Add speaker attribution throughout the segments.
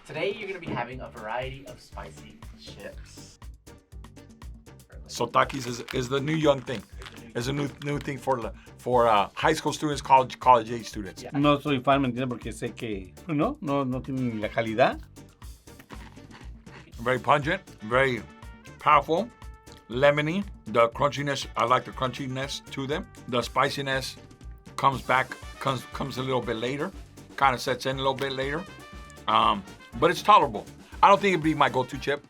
Speaker 1: Today you're going to be having a variety of spicy chips.
Speaker 2: So Takis is the new young thing. It's a new thing for high school students, college age students.
Speaker 1: Yeah.
Speaker 3: No soy fan, ¿me entiendes? Porque sé que no tienen la calidad.
Speaker 2: Very pungent, very powerful, lemony. The crunchiness, I like the crunchiness to them. The spiciness comes a little bit later, kind of sets in a little bit later. But it's tolerable. I don't think it'd be my go-to chip.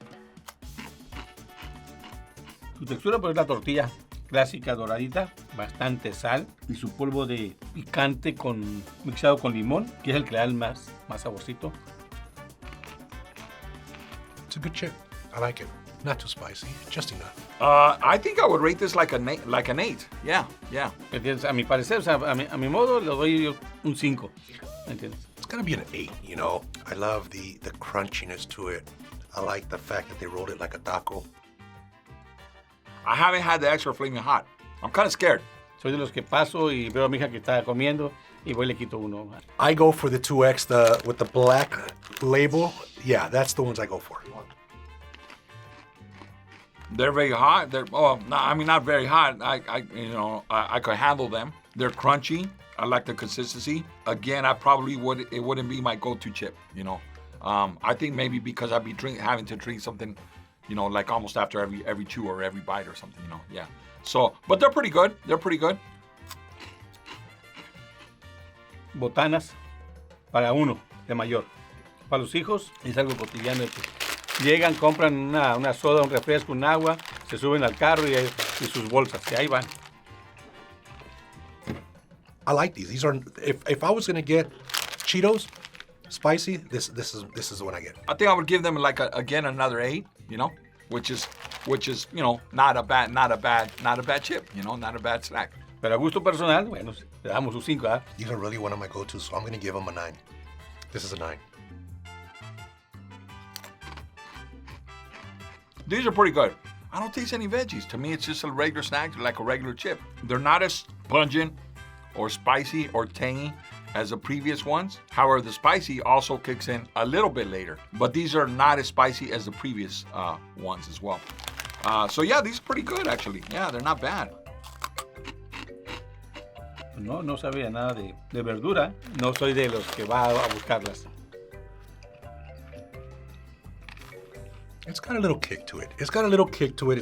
Speaker 3: Su textura pues es la tortilla clásica doradita, bastante sal y su polvo de picante mixado con limón, que es el que le da el más saborcito.
Speaker 4: It's a good chip. I like it. Not too spicy, just enough.
Speaker 2: I think I would rate this like an 8. Yeah.
Speaker 3: ¿Me entiendes? A mi parecer, o sea, a mi modo, le doy yo un 5. ¿Me entiendes?
Speaker 4: It's gonna be an 8, you know. I love the crunchiness to it. I like the fact that they rolled it like a taco.
Speaker 2: I haven't had the extra Flaming Hot. I'm kind of scared.
Speaker 3: Soy de los que paso y veo a mi hija que está comiendo y voy y le quito uno.
Speaker 4: I go for the 2X, with the black label. Yeah, that's the ones I go for.
Speaker 2: They're very hot. Not very hot. I could handle them. They're crunchy. I like the consistency. Again, it wouldn't be my go-to chip, you know. I think maybe because I'd be having to drink something, you know, like almost after every chew or every bite or something, you know. Yeah. So, but they're pretty good.
Speaker 3: Botanas para uno de mayor. Para los hijos es algo cotidiano. Llegan, compran una soda, un refresco, un agua, se suben al carro y sus bolsas, y ahí van.
Speaker 4: I like these. These are, if I was gonna get Cheetos, spicy, this is the one I get.
Speaker 2: I think I would give them like another 8, you know, which is you know not a bad chip, you know, not a bad snack.
Speaker 3: Pero a gusto personal, bueno, le damos un 5, ¿ah?
Speaker 4: These are really one of my go-tos, so I'm gonna give them a 9. This is a 9.
Speaker 2: These are pretty good. I don't taste any veggies. To me, it's just a regular snack, like a regular chip. They're not as pungent or spicy or tangy as the previous ones. However, the spicy also kicks in a little bit later. But these are not as spicy as the previous ones as well. So yeah, these are pretty good actually. Yeah, they're not bad.
Speaker 3: No sabía nada de verdura. No soy de los que va a buscarlas.
Speaker 4: It's got a little kick to it. It's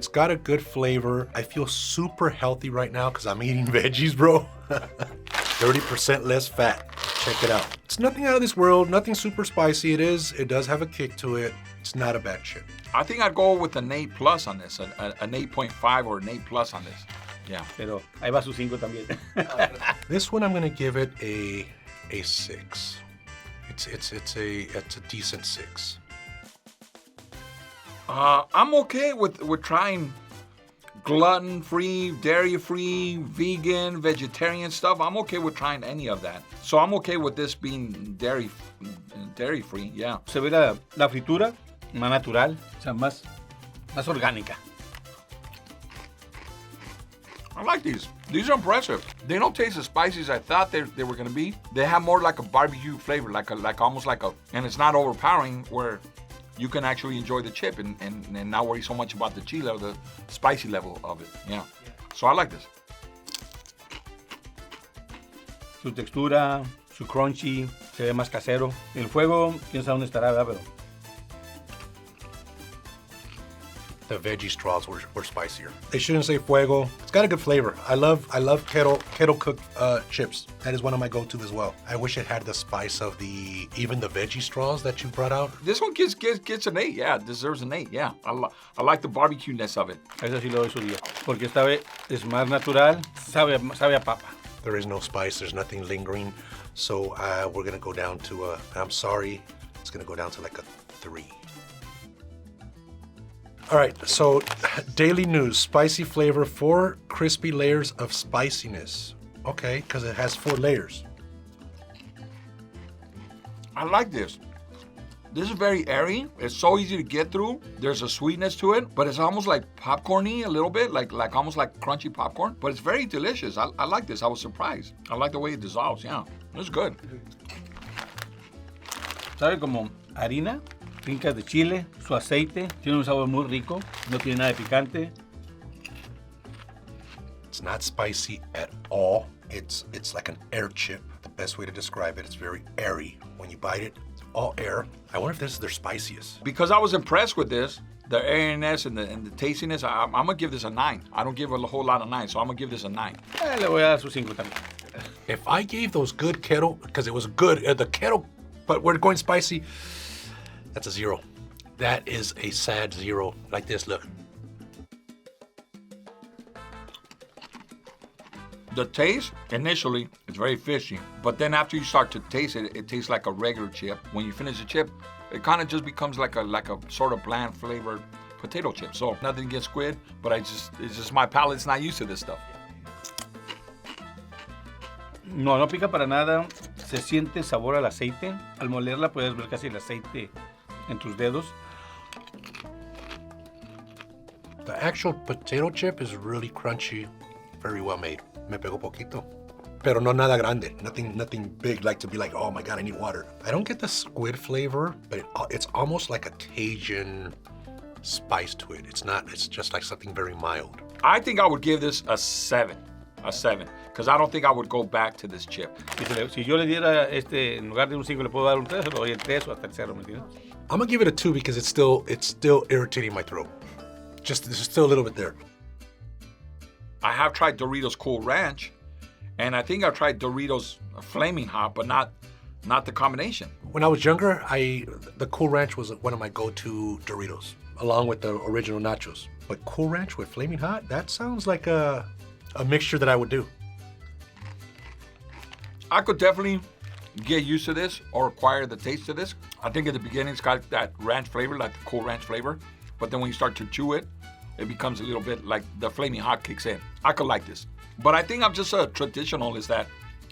Speaker 4: got a good flavor. I feel super healthy right now because I'm eating veggies, bro. 30% less fat. Check it out. It's nothing out of this world, nothing super spicy. It does have a kick to it. It's not a bad chip.
Speaker 2: I think I'd go with an 8 plus on this, an 8.5 or an 8 plus on this. Yeah.
Speaker 3: Pero ahí va su 5 también.
Speaker 4: This one I'm gonna give it a 6. It's a decent 6.
Speaker 2: I'm okay with trying gluten-free, dairy-free, vegan, vegetarian stuff. I'm okay with trying any of that. So I'm okay with this being dairy-free, yeah.
Speaker 3: Se ve la fritura más natural, o sea, más orgánica.
Speaker 2: I like these. These are impressive. They don't taste as spicy as I thought they were gonna be. They have more like a barbecue flavor, and it's not overpowering where you can actually enjoy the chip and not worry so much about the chile or the spicy level of it. Yeah. So I like this.
Speaker 3: Su textura, su crunchy, se ve más casero. El fuego, quién sabe dónde estará, ¿verdad? Pero
Speaker 4: The veggie straws were spicier. They shouldn't say fuego. It's got a good flavor. I love kettle cooked chips. That is one of my go-to as well. I wish it had the spice of even the veggie straws that you brought out.
Speaker 2: This one gets an 8. Yeah, it deserves an 8. Yeah, I like the barbecue-ness of it.
Speaker 3: Eso sí lo doy su día. Porque esta vez es más natural, sabe a papa.
Speaker 4: There is no spice. There's nothing lingering. So we're gonna go down to I'm sorry. It's gonna go down to like a 3. All right, so daily news, spicy flavor, 4 crispy layers of spiciness. Okay, because it has 4 layers.
Speaker 2: I like this. This is very airy. It's so easy to get through. There's a sweetness to it, but it's almost like popcorny a little bit, like almost like crunchy popcorn. But it's very delicious. I like this. I was surprised. I like the way it dissolves. Yeah, it's good.
Speaker 3: Sabe como harina, fincas de chile, su aceite. Tiene un sabor muy rico, no tiene nada de picante.
Speaker 4: It's not spicy at all. It's like an air chip. The best way to describe it. It's very airy. When you bite it, it's all air. I wonder if this is their spiciest.
Speaker 2: Because I was impressed with this, the airiness and the tastiness, I'm gonna give this a 9. I don't give a whole lot of 9, so I'm gonna give this a 9.
Speaker 3: Le voy a dar su 5 también.
Speaker 4: If I gave those good kettle, because it was good, the kettle, but we're going spicy, that's a 0. That is a sad 0. Like this, look.
Speaker 2: The taste, initially, it's very fishy. But then after you start to taste it, it tastes like a regular chip. When you finish the chip, it kind of just becomes like a sort of bland flavored potato chip. So nothing against squid, but it's just my palate's not used to this stuff.
Speaker 3: No, no pica para nada. Se siente sabor al aceite. Al molerla puedes ver casi el aceite en tus dedos.
Speaker 4: The actual potato chip is really crunchy, very well made. Me pegó poquito. Pero no nada grande, nothing big like to be like, oh my God, I need water. I don't get the squid flavor, but it's almost like a Cajun spice to it. It's just like something very mild.
Speaker 2: I think I would give this a 7. A 7. Because I don't think I would go back to this chip.
Speaker 3: Si yo le diera en lugar de un 5 le puedo dar un 3, le doy el 3 o hasta el 0, ¿me entiendes?
Speaker 4: I'm gonna give it a 2 because it's still irritating my throat. There's still a little bit there.
Speaker 2: I have tried Doritos Cool Ranch, and I think I've tried Doritos Flaming Hot, but not the combination.
Speaker 4: When I was younger, the Cool Ranch was one of my go-to Doritos, along with the original nachos. But Cool Ranch with Flaming Hot, that sounds like a mixture that I would do.
Speaker 2: I could definitely get used to this or acquire the taste of this. I think at the beginning it's got that ranch flavor, like the Cool Ranch flavor. But then when you start to chew it, it becomes a little bit like the Flaming Hot kicks in. I could like this. But I think I'm just a traditionalist that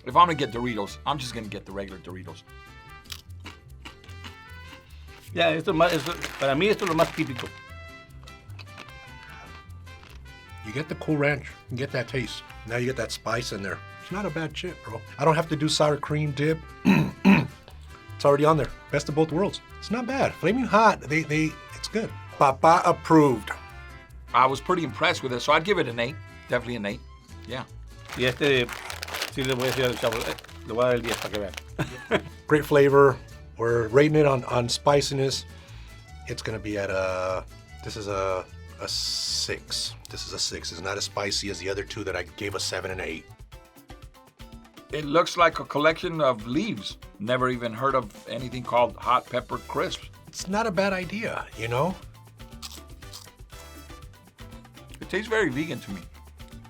Speaker 2: if I'm gonna get Doritos, I'm just gonna get the regular Doritos.
Speaker 3: Ya, para mí esto es lo más típico.
Speaker 4: You get the Cool Ranch, you get that taste. Now you get that spice in there. It's not a bad chip, bro. I don't have to do sour cream dip. It's already on there. Best of both worlds. It's not bad. Flaming Hot, it's good. Papah approved.
Speaker 2: I was pretty impressed with it, so I'd give it an 8. Definitely an 8. Yeah.
Speaker 3: Y sí le voy a decir al chavo, le voy a dar el 10 para que vean.
Speaker 4: Great flavor. We're rating it on spiciness. It's gonna be at this is a 6. This is a 6. It's not as spicy as the other two that I gave a 7 and 8.
Speaker 2: It looks like a collection of leaves. Never even heard of anything called hot pepper crisps.
Speaker 4: It's not a bad idea, you know?
Speaker 2: It tastes very vegan to me.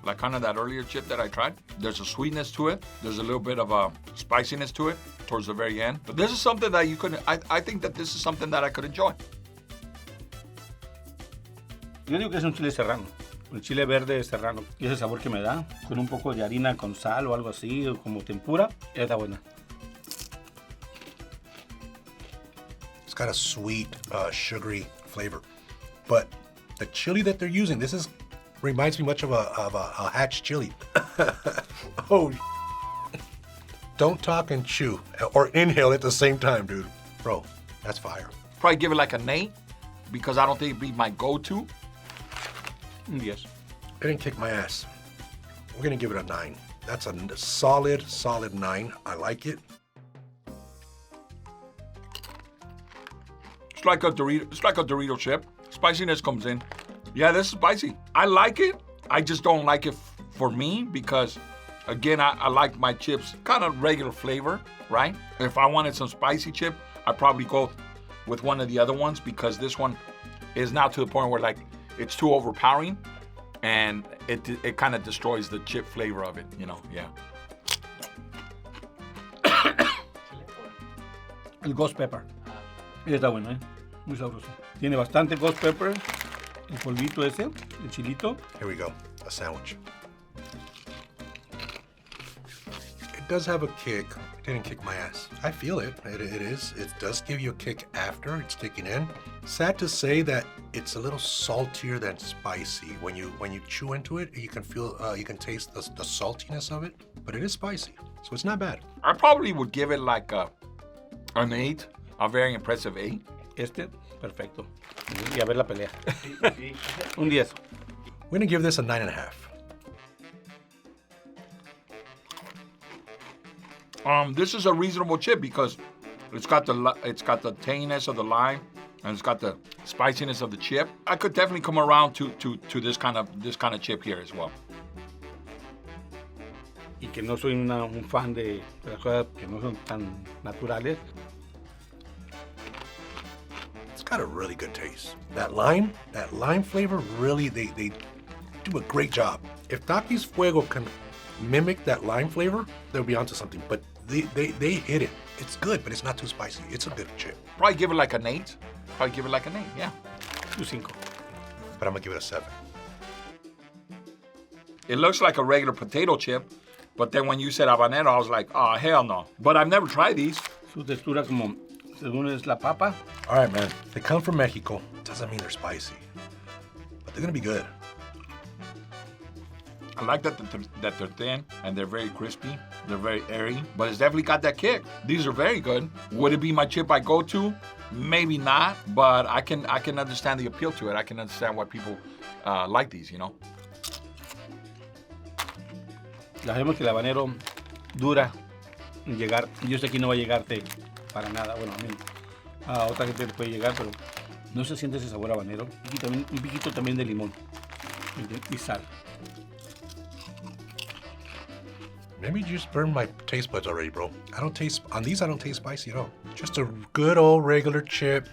Speaker 2: Like kind of that earlier chip that I tried. There's a sweetness to it. There's a little bit of a spiciness to it towards the very end. But this is something that you could, I think that this is something that I could enjoy.
Speaker 3: Yo digo que es un chile serrano. Un chile verde serrano. Y ese sabor que me da, con un poco de harina con sal o algo así, o como tempura, está buena.
Speaker 4: It's got a sweet, sugary flavor. But the chili that they're using, reminds me much of a hatch chili. Oh, don't talk and chew or inhale at the same time, dude. Bro, that's fire.
Speaker 2: Probably give it like an 8 because I don't think it'd be my go-to.
Speaker 3: Yes.
Speaker 4: It didn't kick my ass. We're gonna give it a 9. That's a solid 9. I like it.
Speaker 2: It's like a Dorito chip. Spiciness comes in. Yeah, this is spicy. I like it. I just don't like it for me because, again, I like my chips kind of regular flavor, right? If I wanted some spicy chip, I'd probably go with one of the other ones because this one is now to the point where like it's too overpowering and it kind of destroys the chip flavor of it, you know, yeah.
Speaker 3: El ghost pepper. Está bueno, ¿eh? Muy sabroso. Tiene bastante ghost pepper. El polvito ese, el chilito.
Speaker 4: Here we go, a sandwich. It does have a kick. It didn't kick my ass. I feel it. It does give you a kick after it's kicking in. Sad to say that it's a little saltier than spicy. When you chew into it, you can feel, you can taste the saltiness of it. But it is spicy, so it's not bad.
Speaker 2: I probably would give it like an 8 A very impressive 8.
Speaker 3: Este, perfecto. Y a ver la pelea. Un 10.
Speaker 4: We're gonna give this a 9.5.
Speaker 2: This is a reasonable chip because it's got the tanginess of the lime and it's got the spiciness of the chip. I could definitely come around to this kind of chip here as well.
Speaker 3: Y que no soy un fan de las cosas que no son tan naturales.
Speaker 4: It's got a really good taste. That lime flavor, really, they do a great job. If Takis Fuego can mimic that lime flavor, they'll be onto something. But they hit it. It's good, but it's not too spicy. It's a good chip.
Speaker 2: Probably give it like an 8. Yeah.
Speaker 3: Un 5.
Speaker 4: But I'm gonna give it a 7.
Speaker 2: It looks like a regular potato chip, but then when you said habanero, I was like, oh, hell no. But I've never tried these.
Speaker 3: Su textura como, según es la papa.
Speaker 4: All right, man. They come from Mexico. Doesn't mean they're spicy, but they're gonna be good.
Speaker 2: I like that they're thin and they're very crispy. They're very airy, but it's definitely got that kick. These are very good. Would it be my chip I go to? Maybe not, but I can understand the appeal to it. I can understand why people like these, you know.
Speaker 3: Ya sabemos que el habanero dura en llegar. Yo sé que no va a llegarte para nada. Bueno, a mí, a otra gente le puede llegar, pero no se siente ese sabor habanero. Un piquito también de limón y sal.
Speaker 4: Maybe you just burned my taste buds already, bro. I don't taste spicy at all. Just a good old regular chip.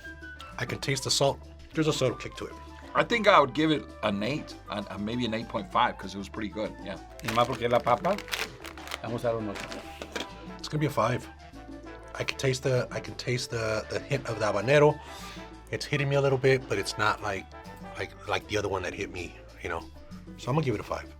Speaker 4: I can taste the salt. There's a subtle kick to it.
Speaker 2: I think I would give it an 8, maybe an 8.5, because it was pretty good, yeah.
Speaker 3: Y más porque es la papa, vamos a dar un 8.
Speaker 4: It's gonna be a 5. I can taste the hint of the habanero. It's hitting me a little bit, but it's not like the other one that hit me, you know. So I'm gonna give it a 5.